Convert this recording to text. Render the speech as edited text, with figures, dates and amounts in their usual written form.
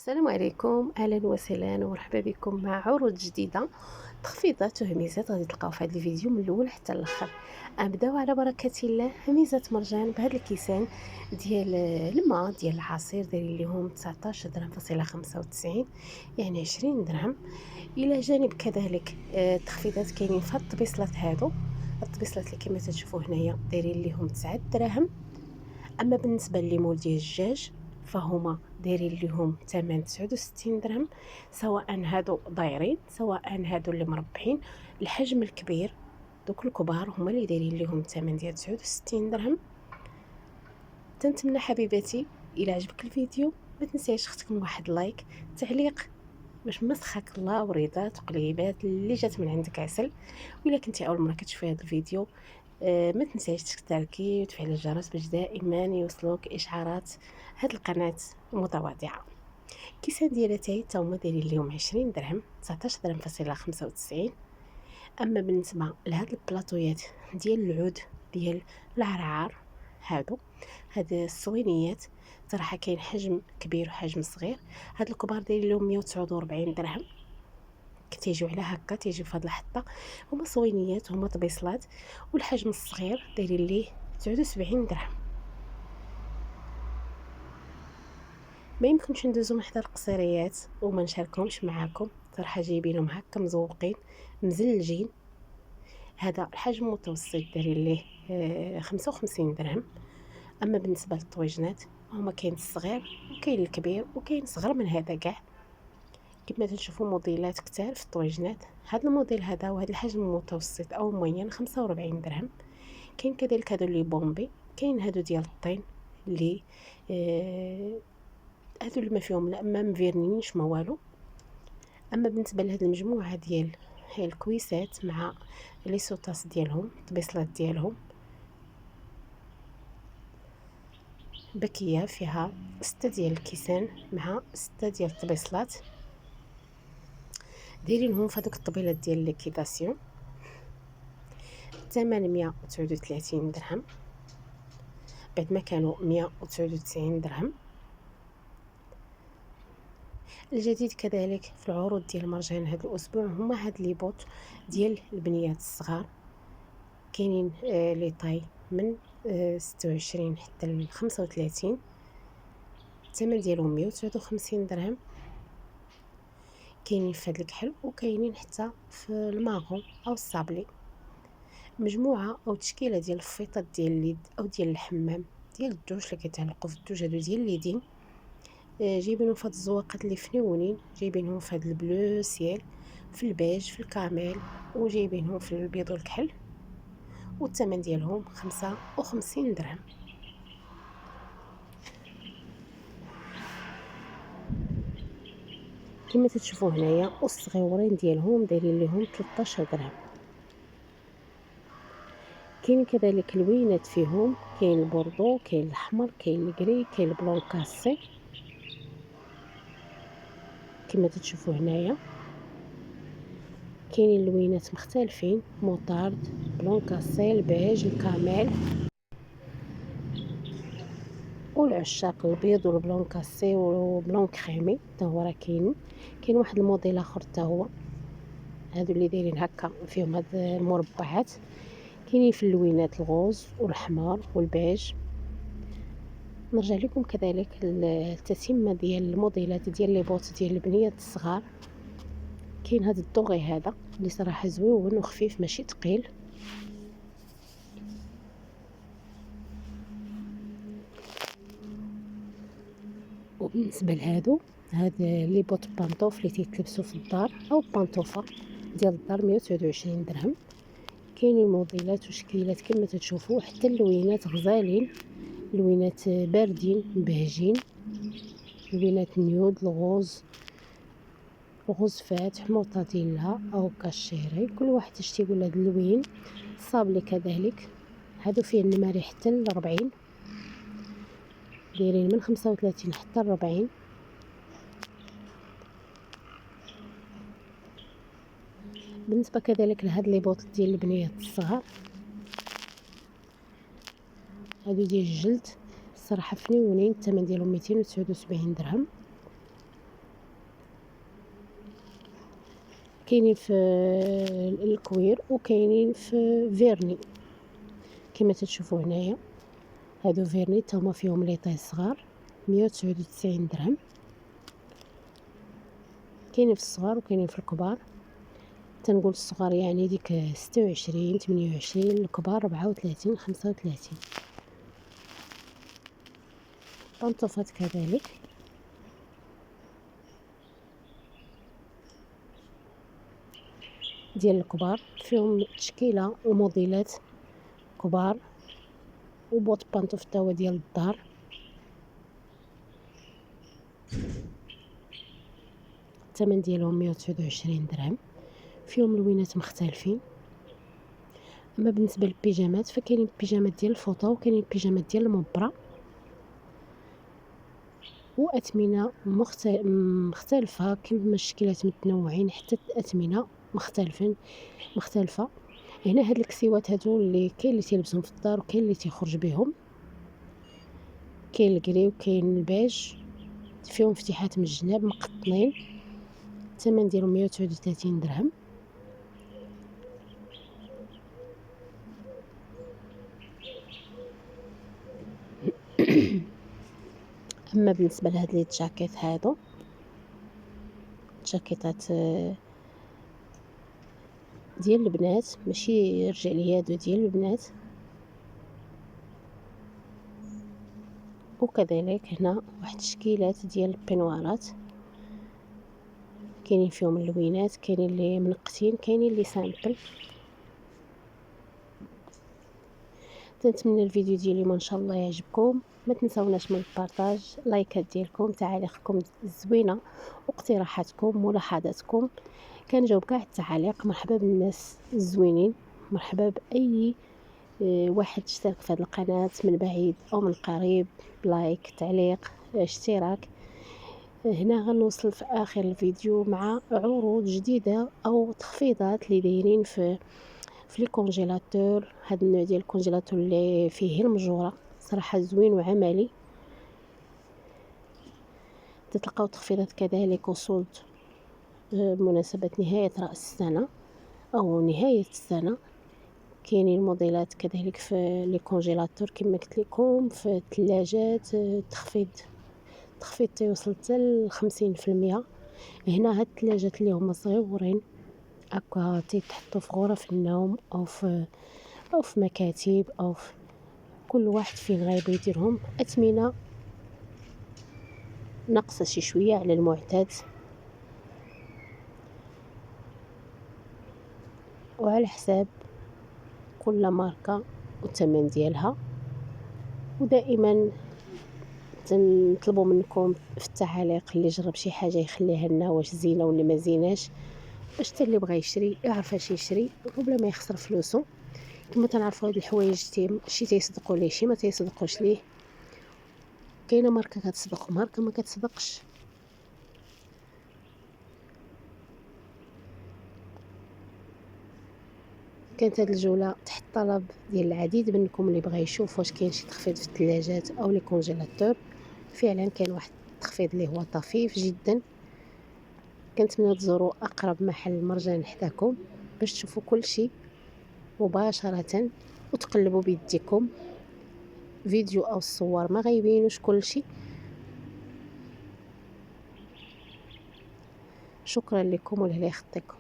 السلام عليكم، اهلا وسهلا ومرحبا بكم مع عروض جديده. تخفيضات وهميزات غادي تلقاو في هذا الفيديو من الاول حتى الاخر. نبداو على بركه الله. هميزه مرجان بهذا الكيسان ديال الماء ديال العصير دايرين لهم 19 درهم فاصله 95، يعني 20 درهم. الى جانب كذلك التخفيضات كاينين في هاد الطبيصلات هادو. الطبيصلات اللي كما تشوفوا هنايا دايرين لهم 9 دراهم. اما بالنسبه لليمول ديال الدجاج فهما دايرين لهم ثمن 69 درهم، سواء هادو دايرين سواء هادو اللي مربحين. الحجم الكبير دوك الكبار هما اللي دايرين لهم ثمن ديال 69 درهم. تنتمنى حبيباتي الى عجبك الفيديو ما تنسايش اختكم واحد لايك، تعليق باش مسخك الله ورضات وقليبات اللي جات من عندك عسل. وإلا كنتي اول مره كتشوفي هذا الفيديو ما تنسايش تشتركي وتفعلي الجرس باش دائما يوصلوك اشعارات هاد القناه المتواضعه. كيسان ديالها تا هما دايرين لهم 20 درهم 19 درهم فاصله 95. اما بالنسبه لهاد البلاطويات ديال العود ديال العرعار هاد الصوينيات صراحه كاين حجم كبير وحجم صغير. هاد الكبار دايرين لهم 149 درهم، كتيجيو على هكا تيجيو في هاد الحطه. هما صوينيات هما طبيصلات، والحجم الصغير دايرين ليه 79 درهم. ما يمكنش ندوزو من حدا القصيريات وما نشاركهمش معاكم، صراحه جايبينهم هكا مزوقين مزلجين. هذا الحجم المتوسط دايرين ليه 55 درهم. اما بالنسبه للطويجنات هما كاين الصغير وكاين الكبير وكاين صغر من هذا كاع. كما تشوفوا موديلات كتار في الطويجنات. هذا الموديل هذا وهذا الحجم المتوسط او موين 45 درهم. كاين كذلك هادو اللي بومبي، كاين هادو ديال الطين اللي هادو اللي ما فيهم لا ما مفيرنينش ما والو. اما بالنسبه لهاد المجموعه ديال الكويسات مع لي سوطاس ديالهم الطبيصلات ديالهم بكيه فيها 6 ديال الكيسان مع 6 ديال الطبيصلات دايرينهم في هذوك الطبيلات ديال ليكيداسيون 839 درهم بعد ما كانوا 199 درهم. الجديد كذلك في العروض ديال مرجان هذا الاسبوع هما هاد لي بوط ديال البنيات الصغار. كاينين لي طاي من 26 حتى ل 35، الثمن ديالهم 159 درهم. كاينين في هاد الكحل وكاينين حتى في الماغون او الصابلي. مجموعه او تشكيله ديال الفيطات ديال اليد او ديال الحمام ديال الدوش اللي كيتعلقوا في الدوش هادو ديال اليدين. جايبينهم في هاد الزواقات اللي فنيونين، جايبينهم في هاد البلو سيال في البيج في الكامل وجايبينهم في البيض والكحل، والثمن ديالهم 55 درهم. كما تشوفوا هنايا والصغيورين ديالهم دايرين لهم 13 درهم. كاين كذلك الوينات فيهم، كاين البوردو كاين الاحمر كاين الكري كاين البلون كاسي. كما تشوفوا هنايا كاينين اللوينات مختلفين، موطارد بلون كاسي البيج الكامل. والعشاق البيض والبلون كاسي وبلون كريمي حتى هو راه كاين واحد الموديل اخر حتى هو هادو اللي دايرين هكا فيهم هاد المربعات. كاينين في اللوينات الغوز والحمار والبيج. نرجع لكم كذلك التتمه ديال الموديلات ديال لي بوط ديال البنيات الصغار. كاين هذا الدوغي هذا اللي صراحه زويون وخفيف ماشي ثقيل. وبالنسبه لهادو هاد لي بوط بانطوف اللي تيتلبسوا في الدار او بانطوفه ديال الدار 129 درهم. كاينين موديلات وشكيلات كما تشوفوا، حتى اللوينات غزالين، لوينات باردين مبهجين، لوينات نيود الغوز فاتح مرتديلا او كاشيري، كل واحد تشتي يقول هاد اللوين. صابلي كذلك هادو فيه النماري حتى ل 40، دايرين من 35 حتى ل 40. بالنسبه كذلك لهاد لي بوط ديال البنيات الصغار هادو ديال الجلد الصراحه فنيونين، الثمن ديالهم 279 درهم. كاينين في الكوير وكاينين في فيرني كما تشوفوا هنايا. هادو فيرني تاهما فيهم لي طاي صغار 199 درهم. كاينين في الصغار وكاينين في الكبار. تنقول الصغار يعني ديك 26 28، الكبار 34 35. بنطوفات كذلك ديال الكبار فيهم تشكيله وموديلات كبار، وبوط بانطوف تاوا ديال الدار. الثمن ديالهم 129 درهم. فيهم لوينات مختلفين. اما بالنسبه للبيجامات فكاينين بيجامات ديال الفوطه وكاينين بيجامات ديال المبره، واثمنه مختلفه كما الشكلات متنوعين حتى الاثمنه مختلفه. هنا هاد الكسيوات هادو اللي كاين اللي تيلبسهم في الدار وكاين اللي تيخرج بهم. كاين الكري وكاين البيج، فيهم فتحات من الجناب مقطنين. الثمن ديالهم 139 درهم. اما بالنسبه لهاد لي جاكيت هادو جاكيتات ديال البنات ماشي رجاليات، ديال البنات. وكذلك هنا واحد التشكيلات ديال البنوارات، كاينين فيهم اللوينات، كاينين اللي منقتين، كاينين اللي سامبل. تنتمنى الفيديو ديالي ان شاء الله يعجبكم. ما تنساوناش من البارطاج، لايكات ديالكم، تعاليقكم الزوينه واقتراحاتكم ملاحظاتكم. كنجاوب كاع التعاليق. مرحبا بالناس الزوينين، مرحبا باي واحد اشترك في هذه القناه من بعيد او من قريب. لايك، تعليق، اشتراك. هنا غنوصل في اخر الفيديو مع عروض جديده او تخفيضات اللي دايرين في لي كونجيلاتور. هذا النوع ديال الكونجيلاتور اللي فيه المجوره صراحه زوين وعملي. تلقاو تخفيضات كذلك وصول بمناسبه نهايه راس السنه او نهايه السنه. كاينين موديلات كذلك في لي كونجيلاتور كما قلت لكم. في الثلاجات تخفيض تيوصل حتى ل 50%. هنا هاد الثلاجات اللي هما صغيورين هكا تيتحطوا في غرف النوم او في مكاتب او في كل واحد فين غايبغي يديرهم. اثمنه ناقصه شي شويه على المعتاد وعلى حساب كل ماركه والثمن ديالها. ودائما تنطلبوا منكم في التعاليق اللي جرب شي حاجه يخليها لنا واش زينه ولا ما زيناش، باش حتى اللي بغى يشري يعرف اش يشري وبلا ما يخسر فلوسه. كما تنعرفوا هاد الحوايج شي تيصدقوا ليه شي ما تيصدقوش ليه. كاينه ماركه كتصدق وماركه ما كتصدقش. كانت هاد الجوله تحت طلب ديال العديد منكم اللي بغى يشوف واش كاين شي تخفيض في الثلاجات او لي كونجيلاتور. فعلا كاين واحد التخفيض اللي هو طفيف جدا. كنتمنى تزوروا اقرب محل مرجان حداكم باش تشوفوا كل شيء مباشره وتقلبوا بيديكم. فيديو او الصور ما غيبينوش كل شيء. شكرا لكم ولله يخطيكم.